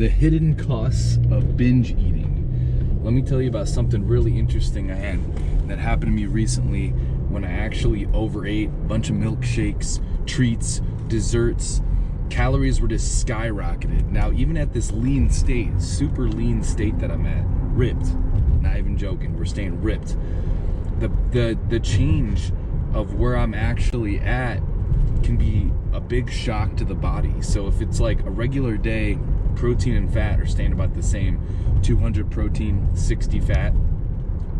The hidden costs of binge eating. Let me tell you about something really interesting I had that happened to me recently when I actually overate a bunch of milkshakes, treats, desserts. Calories were just skyrocketed. Now, even at this lean state, super lean state that I'm at, ripped, not even joking, we're staying ripped. The change of where I'm actually at can be a big shock to the body. So if it's like a regular day, protein and fat are staying about the same, 200 protein, 60 fat,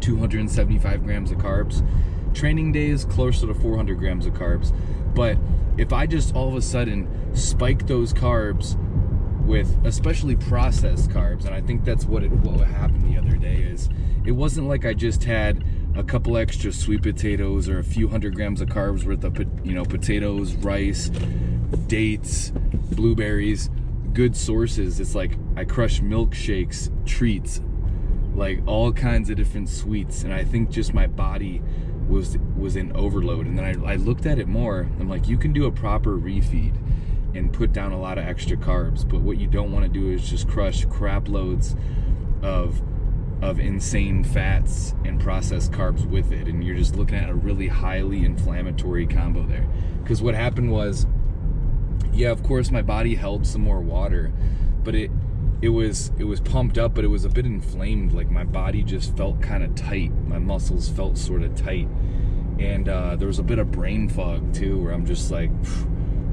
275 grams of carbs. Training days closer to 400 grams of carbs. But if I just all of a sudden spike those carbs with especially processed carbs, and I think that's what happened the other day, is it wasn't like I just had a couple extra sweet potatoes or a few hundred grams of carbs worth of potatoes, rice, dates, blueberries, good sources. It's like I crushed milkshakes, treats, like all kinds of different sweets, and I think just my body was in overload. And then I looked at it more. I'm like, you can do a proper refeed and put down a lot of extra carbs, but what you don't want to do is just crush crap loads of insane fats and processed carbs with it, and you're just looking at a really highly inflammatory combo there. Because what happened was, yeah, of course my body held some more water, but it was pumped up, but it was a bit inflamed. Like my body just felt kind of tight. My muscles felt sort of tight, and there was a bit of brain fog too, where I'm just like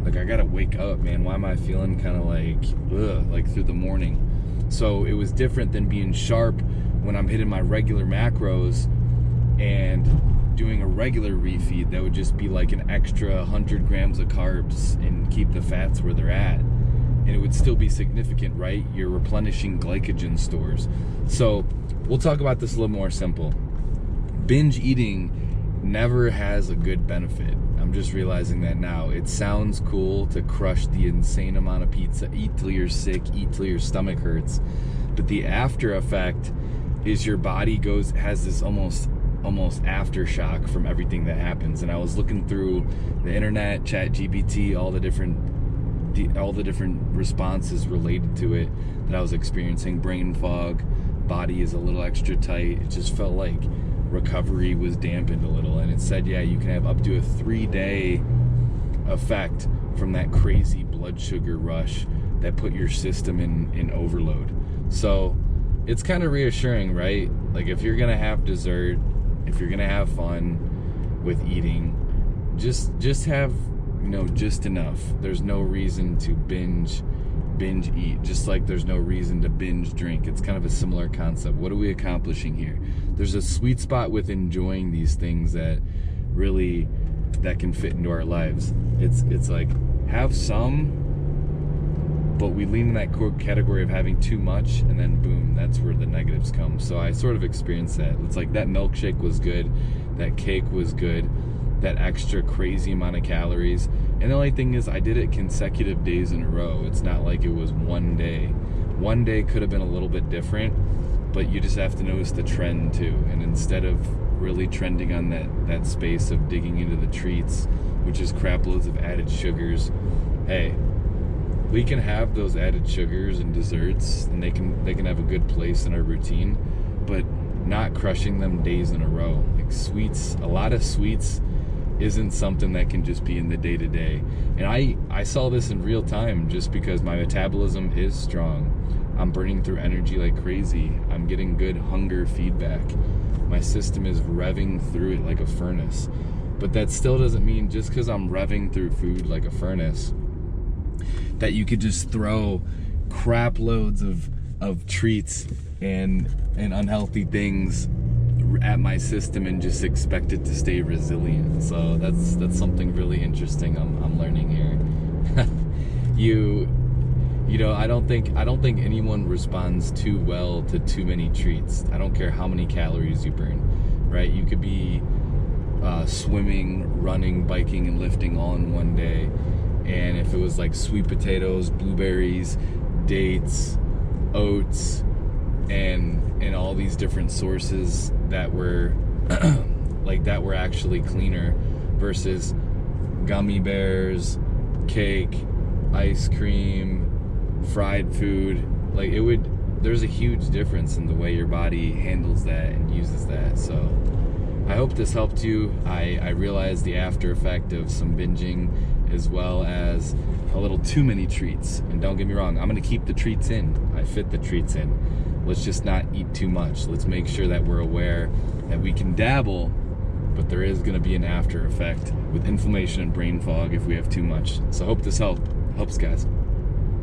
I gotta wake up, man. Why am I feeling kind of like through the morning? So it was different than being sharp when I'm hitting my regular macros and doing a regular refeed. That would just be like an extra 100 grams of carbs and keep the fats where they're at. And it would still be significant, right? You're replenishing glycogen stores. So we'll talk about this a little more simple. Binge eating never has a good benefit. I'm just realizing that now. It sounds cool to crush the insane amount of pizza, eat till you're sick, eat till your stomach hurts. But the after effect is your body has this almost aftershock from everything that happens. And I was looking through the internet, ChatGPT, all the different responses related to it that I was experiencing. Brain fog, body is a little extra tight. It just felt like recovery was dampened a little. And it said, yeah, you can have up to a 3-day effect from that crazy blood sugar rush that put your system in overload. So it's kind of reassuring, right? Like if you're gonna have dessert, if you're gonna have fun with eating, just have just enough. There's no reason to binge eat, just like there's no reason to binge drink. It's kind of a similar concept. What are we accomplishing here? There's a sweet spot with enjoying these things that can fit into our lives. It's like, have some, but we lean in that category of having too much, and then boom, that's where the negatives come. So I sort of experienced that. It's like that milkshake was good, that cake was good, that extra crazy amount of calories. And the only thing is, I did it consecutive days in a row. It's not like it was one day. One day could have been a little bit different, but you just have to notice the trend too. And instead of really trending on that space of digging into the treats, which is crap loads of added sugars, hey, we can have those added sugars and desserts, and they can have a good place in our routine, but not crushing them days in a row. Like sweets, a lot of sweets isn't something that can just be in the day-to-day. And I saw this in real time, just because my metabolism is strong. I'm burning through energy like crazy. I'm getting good hunger feedback. My system is revving through it like a furnace. But that still doesn't mean, just because I'm revving through food like a furnace, that you could just throw crap loads of treats and unhealthy things at my system and just expect it to stay resilient. So that's something really interesting I'm learning here. I don't think anyone responds too well to too many treats. I don't care how many calories you burn, right? You could be swimming, running, biking, and lifting all in one day, and if it was like sweet potatoes, blueberries, dates, oats, and all these different sources that were actually cleaner, versus gummy bears, cake, ice cream, fried food, Like there's a huge difference in the way your body handles that and uses that. So I hope this helped you. I realized the after effect of some binging, as well as a little too many treats. And don't get me wrong, I'm gonna keep the treats in. I fit the treats in. Let's just not eat too much. Let's make sure that we're aware that we can dabble, but there is gonna be an after effect with inflammation and brain fog if we have too much. So I hope this helps, guys.